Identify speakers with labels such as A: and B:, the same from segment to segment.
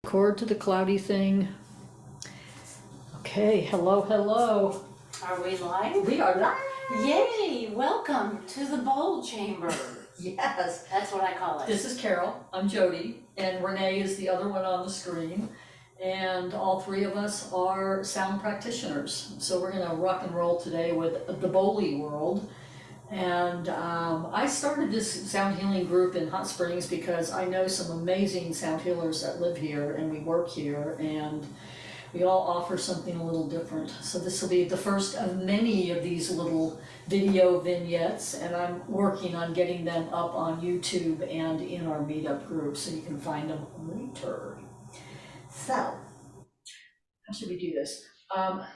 A: Record to the cloudy thing. Okay, hello, hello.
B: Are we live?
A: We are live.
B: Yay! Welcome to the bowl chamber.
A: Yes.
B: That's what I call it.
A: This is Carol, I'm Jodi, and Renee is the other one on the screen. And all three of us are sound practitioners. So we're gonna rock and roll today with the Bowly world. And I started this sound healing group in Hot Springs because I know some amazing sound healers that live here and we work here, and we all offer something a little different. So this will be the first of many of these little video vignettes, and I'm working on getting them up on YouTube and in our Meetup group so you can find them later. So, how should we do this?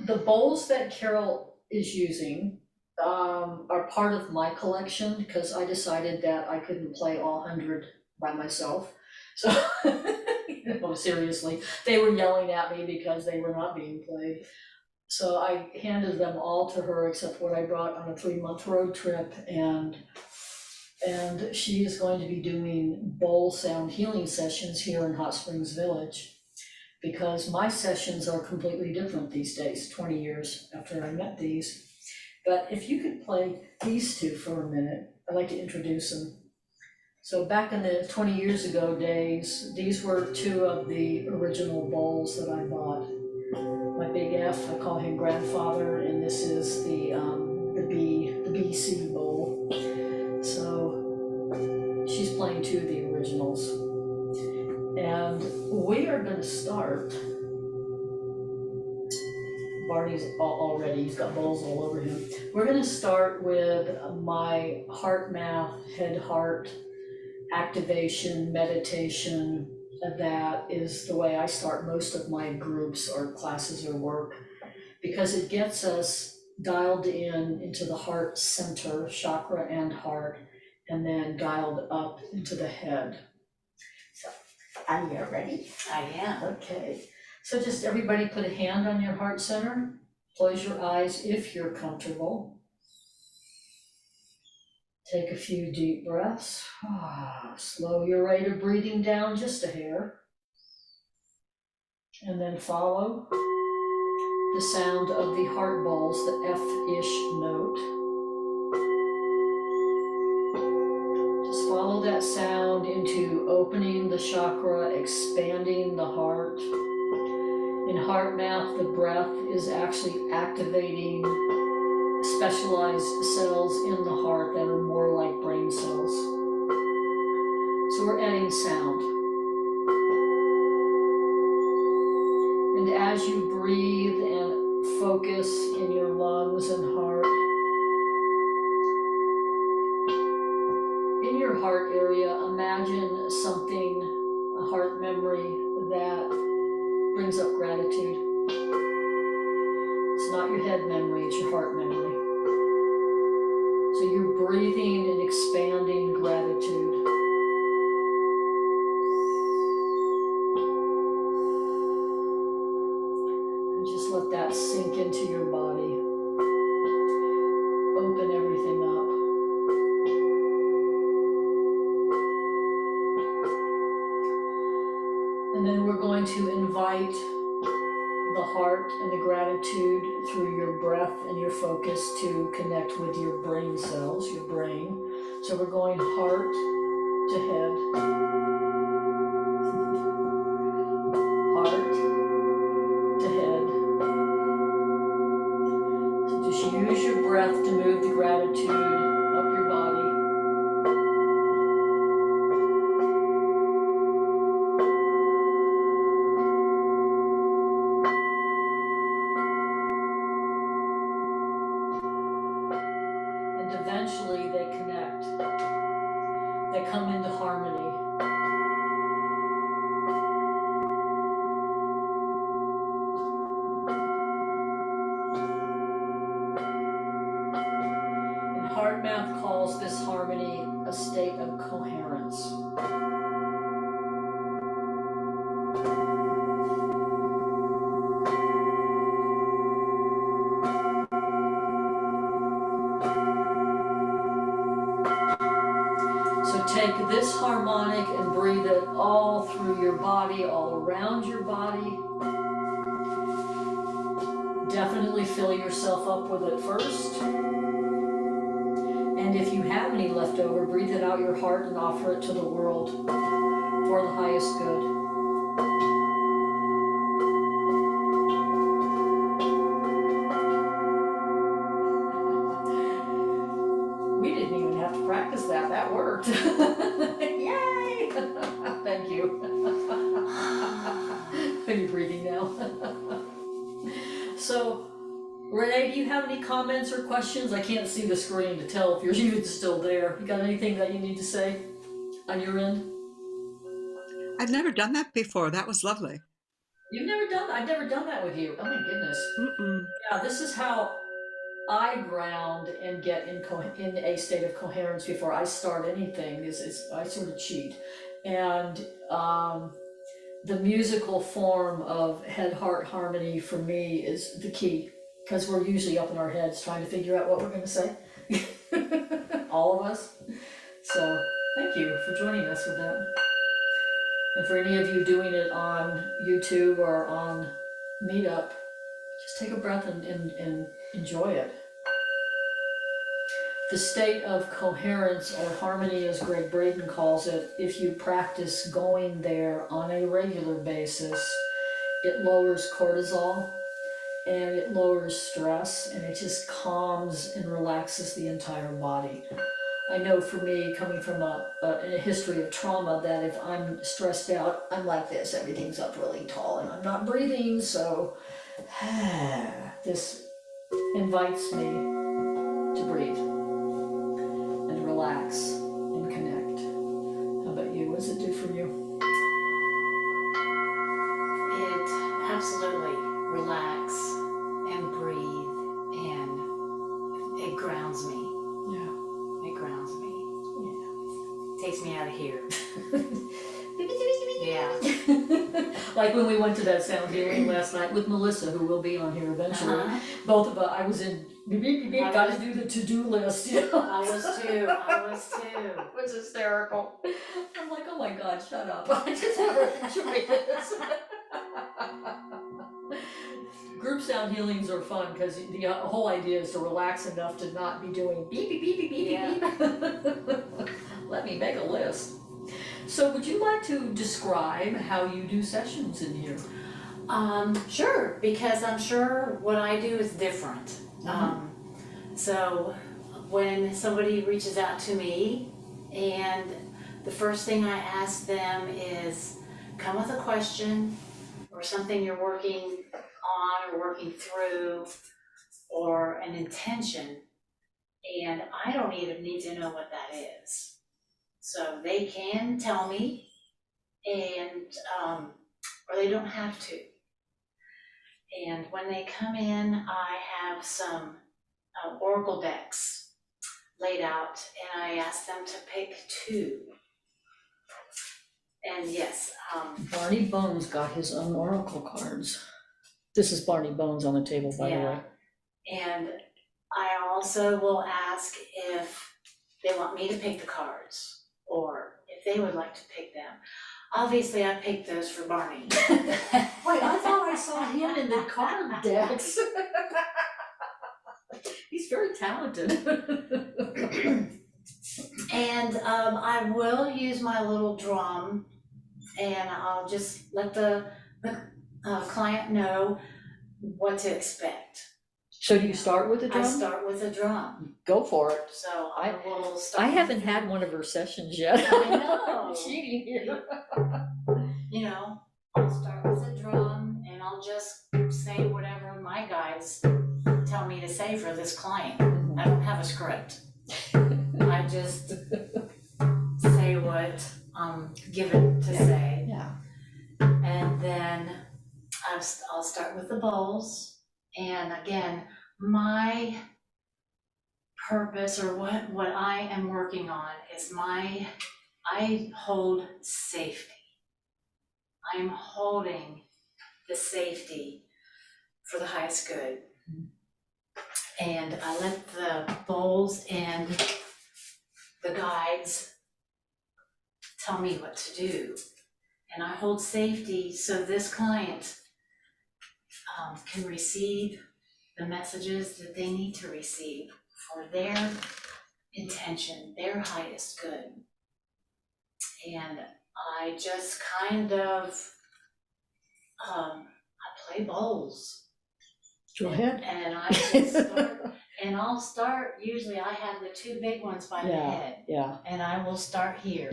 A: The bowls that Carol is using are part of my collection because I decided that I couldn't play all 100 by myself. So, no, seriously, they were yelling at me because they were not being played. So I handed them all to her except what I brought on a 3-month road trip, and she is going to be doing bowl sound healing sessions here in Hot Springs Village because my sessions are completely different these days, 20 years after I met these. But if you could play these two for a minute, I'd like to introduce them. So back in the 20 years ago days, these were two of the original bowls that I bought. My big F, I call him grandfather, and this is the BC bowl. So she's playing two of the originals. And we are gonna start. Barney's already, he's got bowls all over him. We're gonna start with my heart math, head heart activation, meditation. That is the way I start most of my groups or classes or work, because it gets us dialed into the heart center, chakra and heart, and then dialed up into the head. So, are you ready?
B: I am.
A: Okay. So just everybody put a hand on your heart center, close your eyes if you're comfortable. Take a few deep breaths. Slow your rate of breathing down just a hair. And then follow the sound of the heart bowls, the F-ish note. Just follow that sound into opening the chakra, expanding the heart. In heart math, the breath is actually activating specialized cells in the heart that are more like brain cells. So we're adding sound. And as you breathe and focus in your lungs and heart, in your heart area, imagine something, a heart memory that brings up gratitude. It's not your head memory, it's your heart memory. So you're breathing and expanding gratitude. And just let that sink into your body. Open everything up. And then we're going to invite the heart and the gratitude through your breath and your focus to connect with your brain cells, your brain. So we're going heart to head, heart to head. So just use your breath to move the gratitude up your body. Eventually they connect. They come into harmony. And heart math calls this harmony a state of coherence. Take this harmonic and breathe it all through your body, all around your body. Definitely fill yourself up with it first. And if you have any left over, breathe it out your heart and offer it to the world for the highest good. We didn't even have to practice that. That worked. Yay! Thank you. Are you breathing now? So, Renee, do you have any comments or questions? I can't see the screen to tell if you're even still there. You got anything that you need to say on your end?
C: I've never done that before. That was lovely.
A: You've never done that? I've never done that with you. Oh my goodness.
C: Mm-mm.
A: Yeah, this is how I ground and get in a state of coherence before I start anything. I sort of cheat. And the musical form of head-heart harmony for me is the key, because we're usually up in our heads trying to figure out what we're going to say. All of us. So thank you for joining us with that. And for any of you doing it on YouTube or on Meetup, just take a breath and enjoy it. The state of coherence or harmony, as Greg Braden calls it, if you practice going there on a regular basis, it lowers cortisol and it lowers stress, and it just calms and relaxes the entire body. I know for me, coming from a history of trauma, that if I'm stressed out, I'm like this, everything's up really tall and I'm not breathing, so this invites me to breathe and relax and connect. How about you? What does it do for you?
B: It absolutely relax and breathe, and it grounds me.
A: Yeah.
B: It grounds me.
A: Yeah.
B: Takes me out of here. Yeah.
A: Like when we went to that sound healing last night with Melissa, who will be on here eventually. Both of us, I was in, gotta do the to-do list, you know?
B: I was too.
A: It was hysterical. I'm like, oh my God, shut up. I just want to enjoy this. Group sound healings are fun because the whole idea is to relax enough to not be doing beep, beep, beep, beep, beep,
B: Yeah.
A: beep. Let me make a list. So would you like to describe how you do sessions in here?
B: Sure, because I'm sure what I do is different. So when somebody reaches out to me, and the first thing I ask them is, come with a question or something you're working on or working through, or an intention, and I don't even need to know what that is. So they can tell me, and or they don't have to. And when they come in, I have some oracle decks laid out, and I ask them to pick two. And yes,
A: Barney Bones got his own oracle cards. This is Barney Bones on the table, by the way.
B: And I also will ask if they want me to pick the cards, or if they would like to pick them. Obviously, I picked those for Barney.
A: Wait, I thought I saw him in the card decks. He's very talented.
B: And I will use my little drum, and I'll just let the client know what to expect.
A: So do you start with the drum?
B: I start with a drum.
A: Go for it.
B: So I will start.
A: I haven't had one of her sessions yet.
B: I know.
A: Cheating here.
B: You know, I'll start with a drum, and I'll just say whatever my guides tell me to say for this client. I don't have a script. I just say what I'm given to say.
A: Yeah.
B: And then I'll start with the bowls. And again, my purpose, or what I am working on, is I hold safety. I'm holding the safety for the highest good. And I let the bowls and the guides tell me what to do. And I hold safety so this client can receive the messages that they need to receive for their intention, their highest good. And I just kind of, I play bowls.
A: Go ahead.
B: And I just start, and I'll start, usually I have the two big ones by the head.
A: Yeah.
B: And I will start here.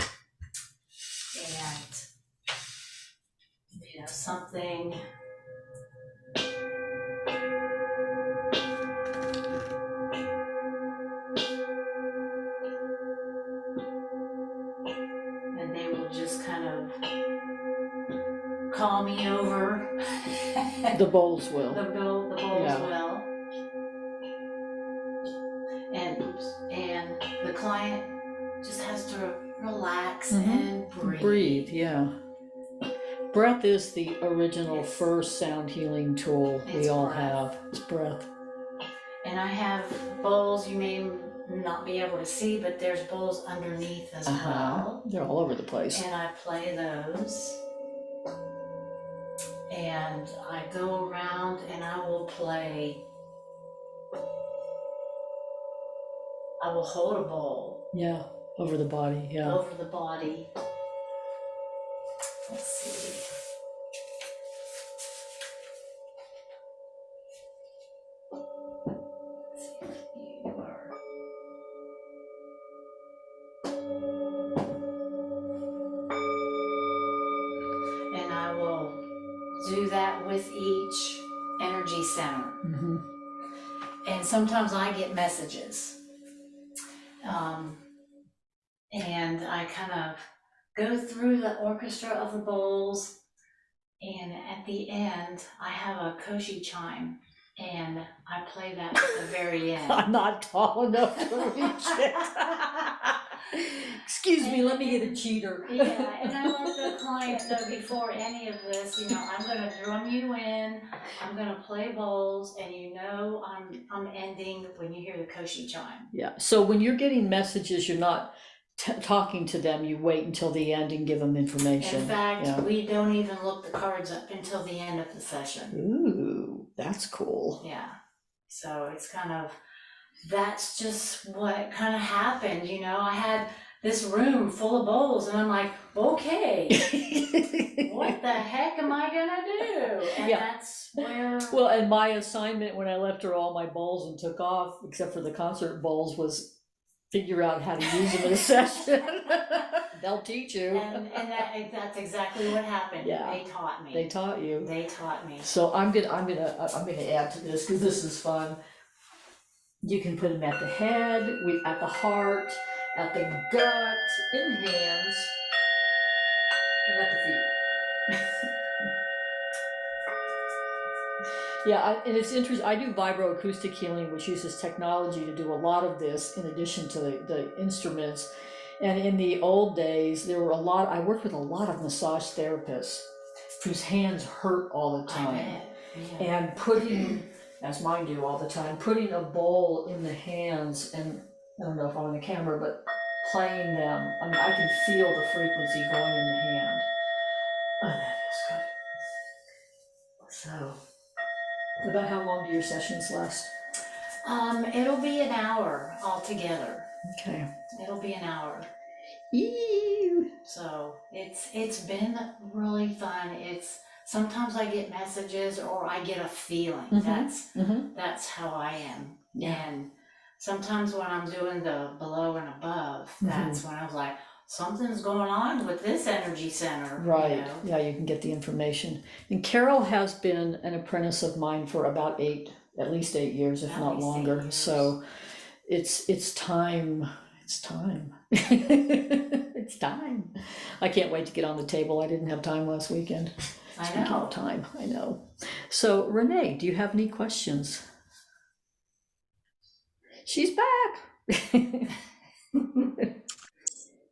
B: And, something. And they will just kind of call me over.
A: The bowls will.
B: The bowls will. And the client just has to relax and breathe.
A: Breathe, yeah. Breath is the original first sound healing tool we all have. It's breath.
B: And I have bowls you may not be able to see, but there's bowls underneath as well.
A: They're all over the place.
B: And I play those. And I go around and I will play. I will hold a bowl.
A: Yeah, over the body, yeah.
B: Over the body. Let's see. And I will do that with each energy center. And sometimes I get messages. And I kind of go through the orchestra of the bowls, and at the end, I have a koshi chime, and I play that at the very end.
A: I'm not tall enough to reach it. Excuse me, let me get a cheater.
B: Yeah, and I let the client know before any of this, I'm gonna drum you in, I'm gonna play bowls, and I'm ending when you hear the koshi chime.
A: Yeah, so when you're getting messages, you're not talking to them, you wait until the end and give them information.
B: In fact, we don't even look the cards up until the end of the session.
A: Ooh, that's cool.
B: Yeah, so it's that's just what kind of happened, I had this room full of bowls, and I'm like, okay, what the heck am I gonna do? And that's where...
A: Well, and my assignment when I left her all my bowls and took off, except for the concert bowls, was figure out how to use them in a session. They'll teach you.
B: And that's exactly what happened.
A: Yeah.
B: They taught me.
A: They taught you.
B: They taught me.
A: So I'm gonna add to this because this is fun. You can put them at the head, at the heart, at the gut, in the hands, and at the feet. Yeah, and it's interesting. I do vibroacoustic healing, which uses technology to do a lot of this in addition to the instruments. And in the old days, I worked with a lot of massage therapists whose hands hurt all the time. Yeah. And putting, as mine do all the time, putting a bowl in the hands, and I don't know if I'm on the camera, but playing them, I can feel the frequency going in the hand. Oh, that feels good. So, about how long do your sessions last?
B: It'll be an hour altogether.
A: Okay.
B: It'll be an hour.
A: Ew.
B: So it's been really fun. Sometimes I get messages or I get a feeling. That's how I am. Yeah. And sometimes when I'm doing the below and above, that's when I was like, something's going on with this energy center.
A: Right. Yeah, you can get the information. And Carol has been an apprentice of mine for about at least 8 years, if not longer. So it's time. It's time. It's time. I can't wait to get on the table. I didn't have time last weekend.
B: I know.
A: Time. I know. So Renee, do you have any questions? She's back.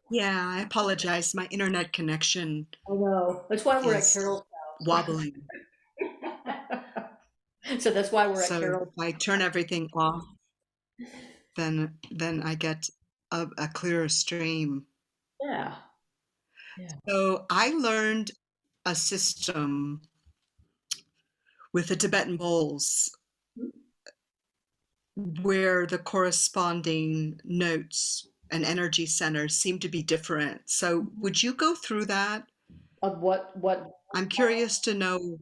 C: Yeah, I apologize. My internet connection.
A: I know. That's why we're at Carol's house.
C: Wobbling.
A: So that's why we're at
C: So
A: Carol's.
C: if I turn everything off, then I get a clearer stream.
A: Yeah. Yeah.
C: So I learned a system with the Tibetan bowls where the corresponding notes and energy centers seem to be different. So would you go through that?
A: Of what,
C: I'm curious to know.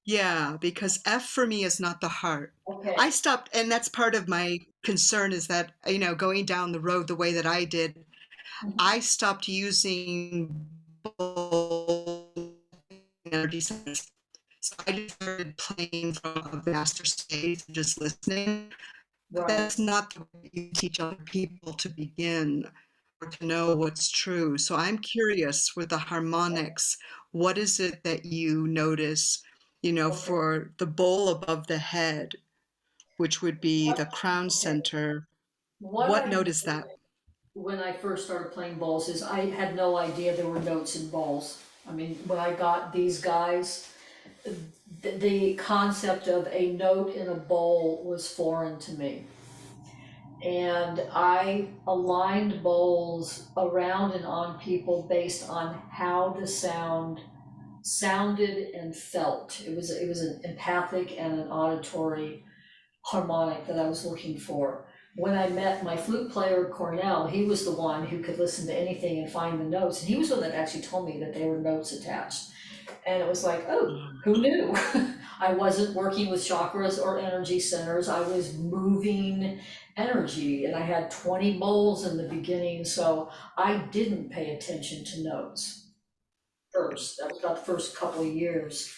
C: Yeah, because F for me is not the heart. I
A: okay.
C: stopped, and that's part of my concern is that, going down the road the way that I did,
A: Mhm.
C: I stopped using both energy centers. So I just started playing from a master state, just listening. But
A: Right,
C: that's not the way you teach other people to begin or to know what's true. So I'm curious with the harmonics, what is it that you notice,
A: okay.
C: for the bowl above the head, which would be
A: What,
C: the crown
A: okay,
C: center?
A: what
C: What
A: I
C: note is that?
A: when I first started playing bowls is I had no idea there were notes in bowls. I mean, when I got these guys, the concept of a note in a bowl was foreign to me. And I aligned bowls around and on people based on how the sound sounded and felt. It was an empathic and an auditory harmonic that I was looking for. When I met my flute player, Cornell, he was the one who could listen to anything and find the notes. And he was the one that actually told me that there were notes attached. And it was like, oh, who knew? I wasn't working with chakras or energy centers. I was moving energy, and I had 20 bowls in the beginning, so I didn't pay attention to notes first. That was about the first couple of years.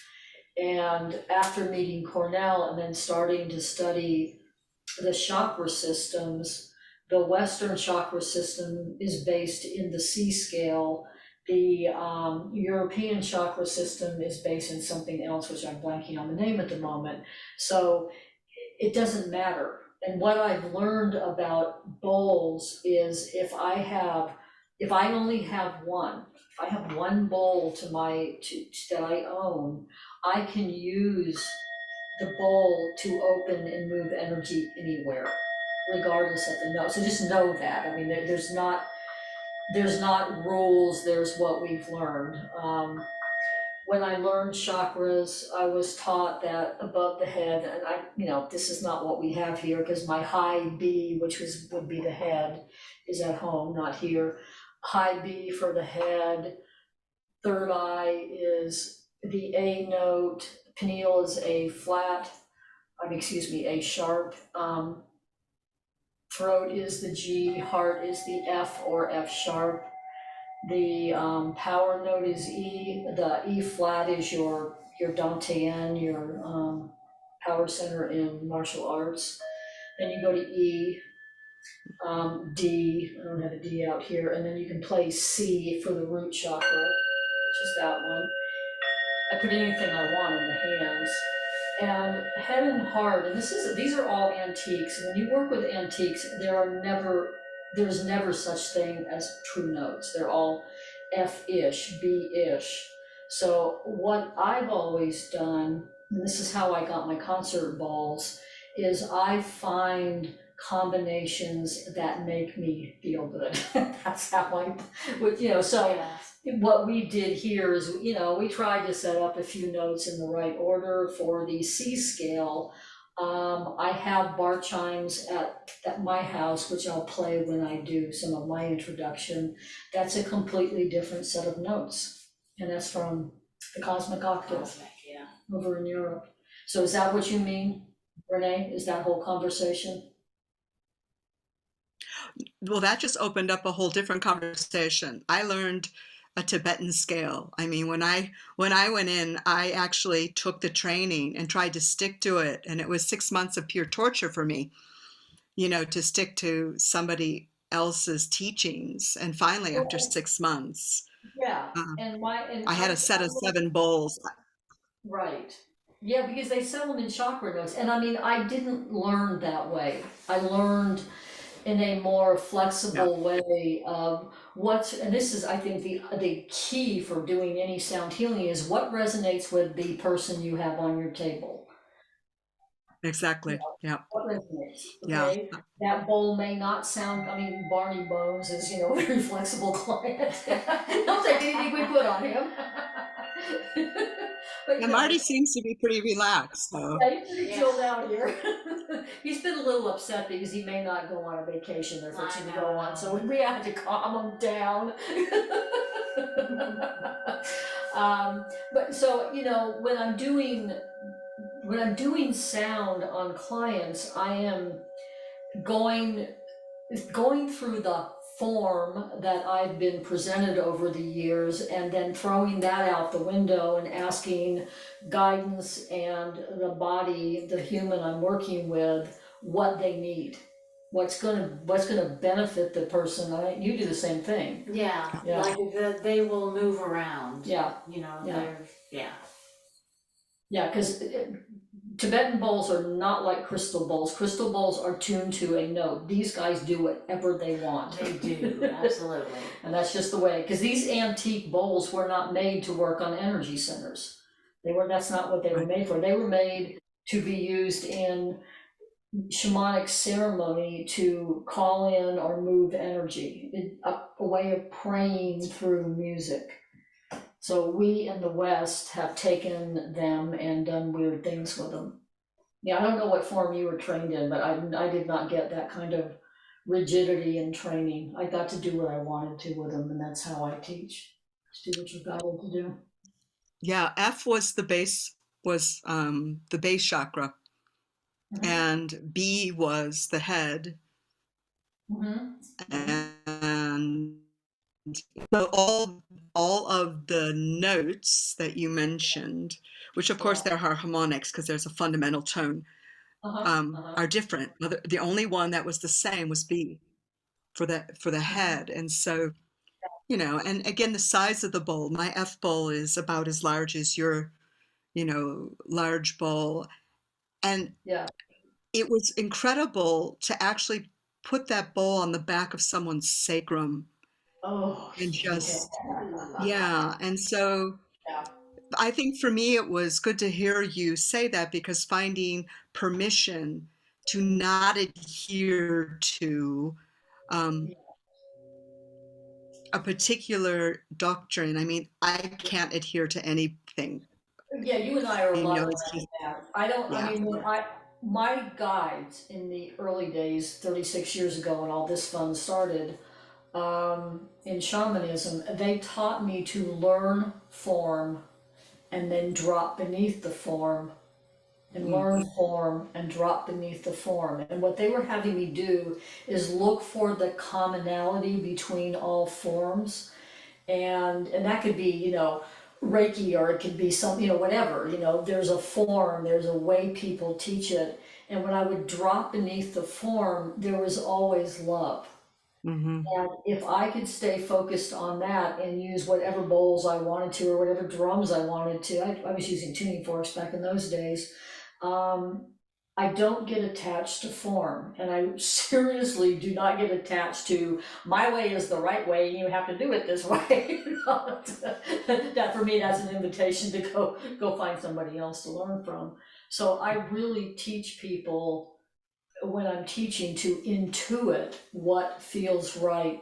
A: And after meeting Cornell and then starting to study the chakra systems, the Western chakra system is based in the C scale. The European chakra system is based in something else, which I'm blanking on the name at the moment. So it doesn't matter. And what I've learned about bowls is if I only have one, if I have one bowl that I own, I can use the bowl to open and move energy anywhere, regardless of the note. So just know that. I mean, there's not rules, there's what we've learned. When I learned chakras, I was taught that above the head, and this is not what we have here because my high B, which would be the head, is at home, not here. High B for the head, third eye is the A note, pineal is A flat, A sharp, throat is the G, heart is the F or F sharp. The power note is E. The E flat is your Dantian, your power center in martial arts. Then you go to E, D. I don't have a D out here, and then you can play C for the root chakra, which is that one. I put anything I want in the hands. And head and heart, and these are all antiques. When you work with antiques, there's never such thing as true notes. They're all F-ish, B-ish. So what I've always done, and this is how I got my concert balls, is I find combinations that make me feel good. That's how so
B: Yes.
A: what we did here is, we tried to set up a few notes in the right order for the C scale. I have bar chimes at my house, which I'll play when I do some of my introduction. That's a completely different set of notes, and that's from the Cosmic Octave
B: Cosmic, yeah.
A: over in Europe. So is that what you mean, Renee? Is that whole conversation?
C: Well, that just opened up a whole different conversation. I learned a Tibetan scale. I mean, when I went in, I actually took the training and tried to stick to it, and it was 6 months of pure torture for me, to stick to somebody else's teachings. And finally, after
A: Well,
C: 6 months,
A: yeah,
C: uh,
A: and
C: I had a set of 7 bowls.
A: right. Yeah, because they sell them in chakra notes. And I mean, I didn't learn that way. I learned in a more
C: Yeah.
A: flexible way of and this is, I think, the key for doing any sound healing is what resonates with the person you have on your table.
C: exactly. Yeah.
A: What resonates,
C: Yeah.
A: okay? That bowl may not sound, I mean, Barney Bones is, a very flexible client. Don't take anything we put on him. But,
C: And Marty seems to be pretty relaxed, so.
A: yeah, he's pretty chilled out here. He's been a little upset because he may not go on a vacation they're fixing to go on, so we had to calm him down. But so, when I'm doing sound on clients, I am going through the form that I've been presented over the years and then throwing that out the window and asking guidance and the body, the human I'm working with, what they need. What's gonna benefit the person. You do the same thing.
B: Yeah,
A: Yeah.
B: like they will move around.
A: Yeah.
B: Yeah.
A: Yeah, because Tibetan bowls are not like crystal bowls. Crystal bowls are tuned to a note. These guys do whatever they want.
B: They do, absolutely.
A: And that's just the way, because these antique bowls were not made to work on energy centers. That's not what they were made for. They were made to be used in shamanic ceremony to call in or move energy, a way of praying through music. So we in the West have taken them and done weird things with them. Yeah, I don't know what form you were trained in, but I did not get that kind of rigidity in training. I got to do what I wanted to with them, and that's how I teach. Just do what you're guided to do.
C: Yeah, F was the base chakra, and B was the head, and so all of the notes that you mentioned, which of course there are harmonics because there's a fundamental tone, are different. The only one that was the same was B for the head, and so and again, the size of the bowl. My F bowl is about as large as your large bowl, and it was incredible to actually put that bowl on the back of someone's sacrum.
A: Oh,
C: and just and so I think for me it was good to hear you say that, because finding permission to not adhere to a particular doctrine. I mean, I can't adhere to anything.
A: Yeah, you and I are a lot alike
C: It's
A: in
C: just,
A: that. I mean, my guides in the early days, 36 years ago when all this fun started, in shamanism, they taught me to learn form and then drop beneath the form, and learn form and drop beneath the form. And what they were having me do is look for the commonality between all forms. And that could be, Reiki, or it could be some, whatever, there's a form, there's a way people teach it. And when I would drop beneath the form, there was always love. And if I could stay focused on that and use whatever bowls I wanted to, or whatever drums I wanted to, I was using tuning forks back in those days, I don't get attached to form, and I seriously do not get attached to my way is the right way and you have to do it this way. That for me, that's an invitation to go find somebody else to learn from. So I really teach people, when I'm teaching, to intuit what feels right.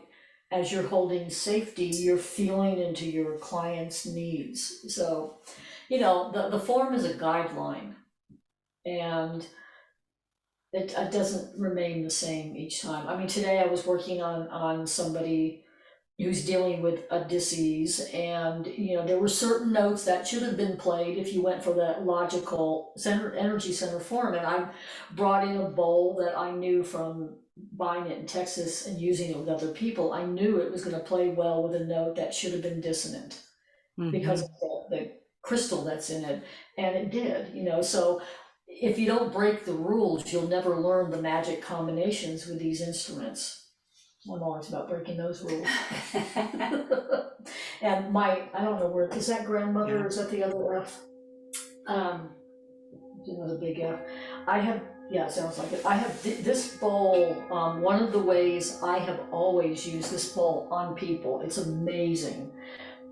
A: As you're holding safety, you're feeling into your client's needs. So, the form is a guideline, and it doesn't remain the same each time. I mean, today I was working on somebody who's dealing with a disease, and there were certain notes that should have been played if you went for that logical energy center form. And I brought in a bowl that I knew from buying it in Texas and using it with other people. I knew it was going to play well with a note that should have been dissonant because of the crystal that's in it, and it did. So if you don't break the rules, you'll never learn the magic combinations with these instruments. I'm always about breaking those rules. And I don't know where, is that grandmother, or is that the other F? Another big F. It sounds like it. I have this bowl, one of the ways I have always used this bowl on people, it's amazing,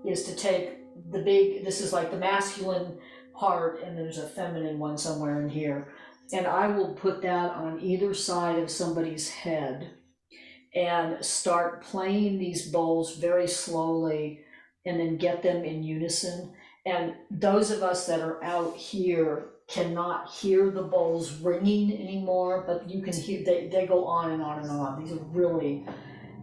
A: is to take this is like the masculine part, and there's a feminine one somewhere in here. and I will put that on either side of somebody's head and start playing these bowls very slowly and then get them in unison. And those of us that are out here cannot hear the bowls ringing anymore, but you can hear, they go on and on and on. These are really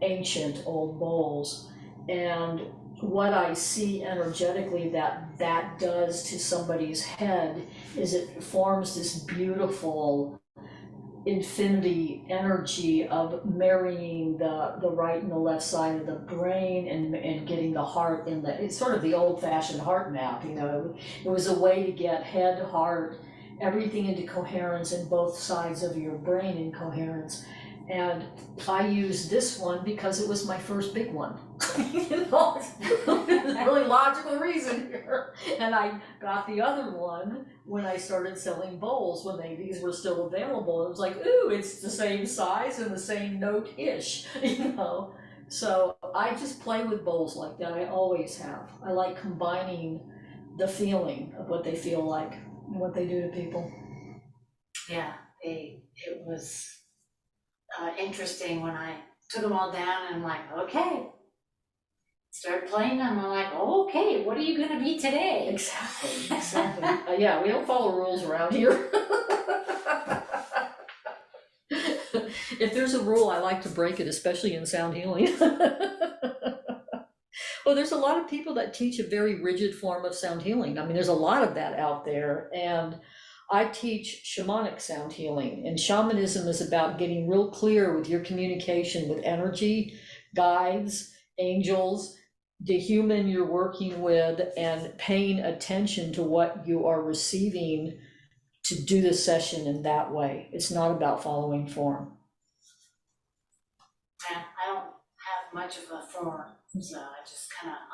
A: ancient old bowls. And what I see energetically that does to somebody's head is it forms this beautiful infinity energy of marrying the right and the left side of the brain and getting the heart in the, it's sort of the old-fashioned heart map, you know. It was a way to get head, heart, everything into coherence, and both sides of your brain in coherence. And I used this one because it was my first big one. You know, there's a really logical reason here. And I got the other one when I started selling bowls, when these were still available. It was like, ooh, it's the same size and the same note-ish, you know. So I just play with bowls like that. I always have. I like combining the feeling of what they feel like and what they do to people.
B: Yeah, it was interesting when I took them all down and I'm like, okay. Start playing them, I'm like, okay, what are you gonna be today?
A: Exactly. Yeah, we don't follow rules around here. If there's a rule, I like to break it, especially in sound healing. Well, there's a lot of people that teach a very rigid form of sound healing. I mean, there's a lot of that out there. And I teach shamanic sound healing. And shamanism is about getting real clear with your communication with energy, guides, angels, the human you're working with, and paying attention to what you are receiving to do the session in that way. It's not about following form.
B: Yeah, I don't have much of a form, so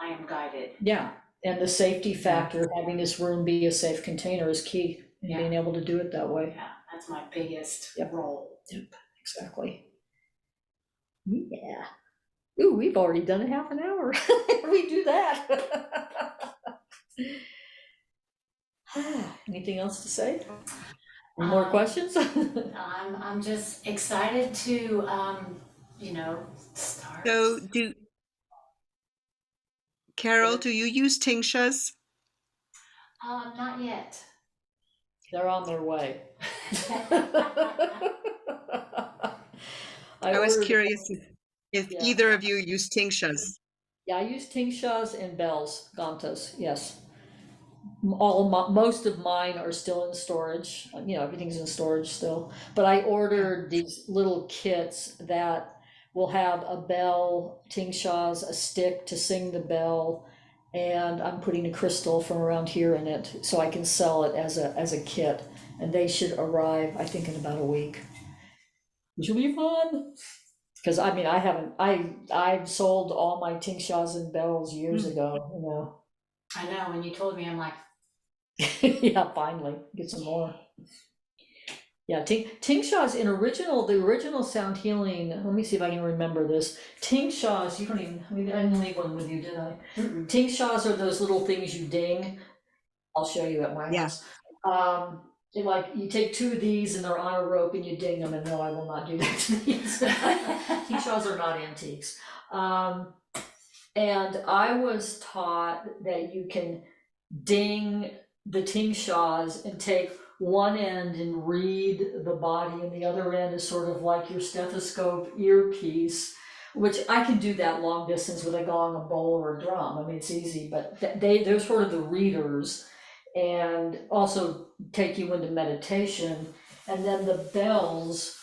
B: I am guided.
A: Yeah, and the safety factor, having this room be a safe container is key, and being able to do it that way.
B: Yeah, that's my biggest
A: Yep.
B: role.
A: Yep, exactly. Yeah. Ooh, we've already done a half an hour. We do that. Anything else to say? Any more questions?
B: I'm just excited to start.
C: So Carol, do you use tinctures?
B: Not yet.
A: They're on their way.
C: I was curious if
A: Yeah.
C: either of you use tinctures.
A: Yeah, I use tingshaws and bells, gantas, yes. Most of mine are still in storage. You know, everything's in storage still. But I ordered these little kits that will have a bell, tingshaws, a stick to sing the bell, and I'm putting a crystal from around here in it so I can sell it as a kit. And they should arrive, I think, in about a week. Which will be fun. Because I mean, I've sold all my tingshaws and bells years ago, you know.
B: I know, when you told me, I'm like,
A: Yeah, finally, get some more. Yeah, tingshaws in the original sound healing, let me see if I can remember this. Tingshaws, you don't even, I didn't leave one with you, did I? Tingshaws are those little things you ding. I'll show you at my house. Like you take two of these and they're on a rope and you ding them, and no, I will not do that to these. Tingshaws are not antiques. And I was taught that you can ding the tingshaws and take one end and read the body, and the other end is sort of like your stethoscope earpiece, which I can do that long distance with a gong, a bowl, or a drum. I mean, it's easy, but they're sort of the readers, and also take you into meditation. And then the bells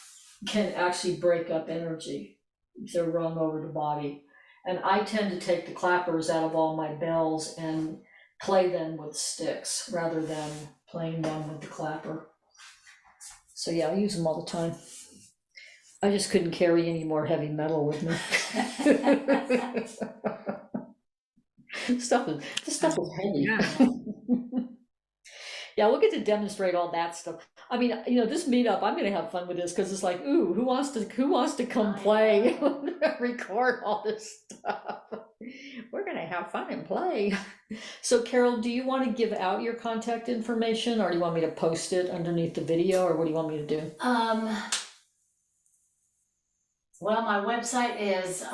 A: can actually break up energy if they're rung over the body. And I tend to take the clappers out of all my bells and play them with sticks rather than playing them with the clapper. So yeah, I use them all the time. I just couldn't carry any more heavy metal with me. This stuff is heavy.
C: Yeah.
A: Yeah, we'll get to demonstrate all that stuff. I mean, you know, this meetup, I'm gonna have fun with this because it's like, ooh, who wants to come play, record all this stuff? We're gonna have fun and play. So Carol, do you want to give out your contact information, or do you want me to post it underneath the video, or what do you want me to do?
B: Well, my website is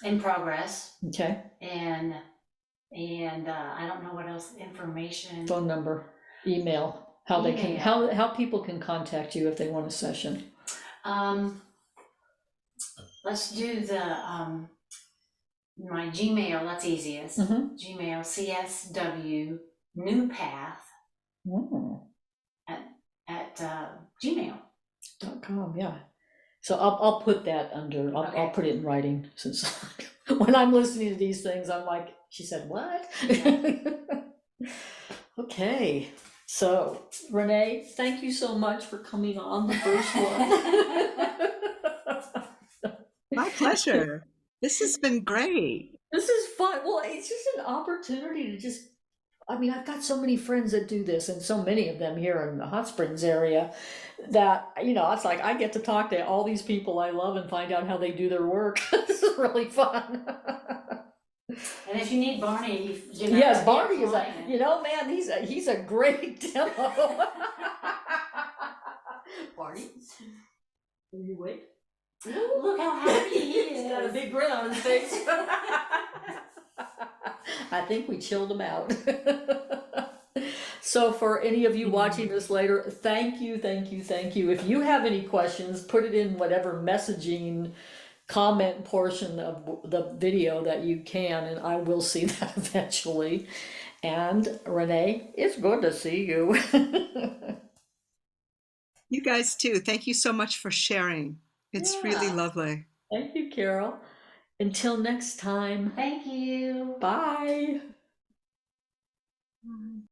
B: in progress,
A: Okay,
B: and I don't know what else information.
A: phone number, email, how they can,
B: Email.
A: how people can contact you if they want a session.
B: Let's do the my Gmail. That's easiest.
A: Mm-hmm.
B: Gmail CSW New Path at gmail.com.
A: Yeah. So I'll put that under. I'll
B: Okay.
A: put it in writing, since when I'm listening to these things, I'm like, she said what? Okay. So Renee, thank you so much for coming on the first one.
C: My pleasure. This has been great.
A: This is fun. Well, it's just an opportunity to just, I mean, I've got so many friends that do this, and so many of them here in the Hot Springs area, that, it's like I get to talk to all these people I love and find out how they do their work. This is really fun.
B: And if you need Barney,
A: Yes, Barney is man, he's a great demo. Barney, are you awake?
B: Look how happy he is.
A: He's got a big grin on his face. I think we chilled him out. So for any of you watching this later, thank you. If you have any questions, put it in whatever messaging comment portion of the video that you can, and I will see that eventually. And Renee, it's good to see you.
C: You guys too. Thank you so much for sharing. It's really lovely.
A: Thank you, Carol. Until next time.
B: Thank you.
A: Bye.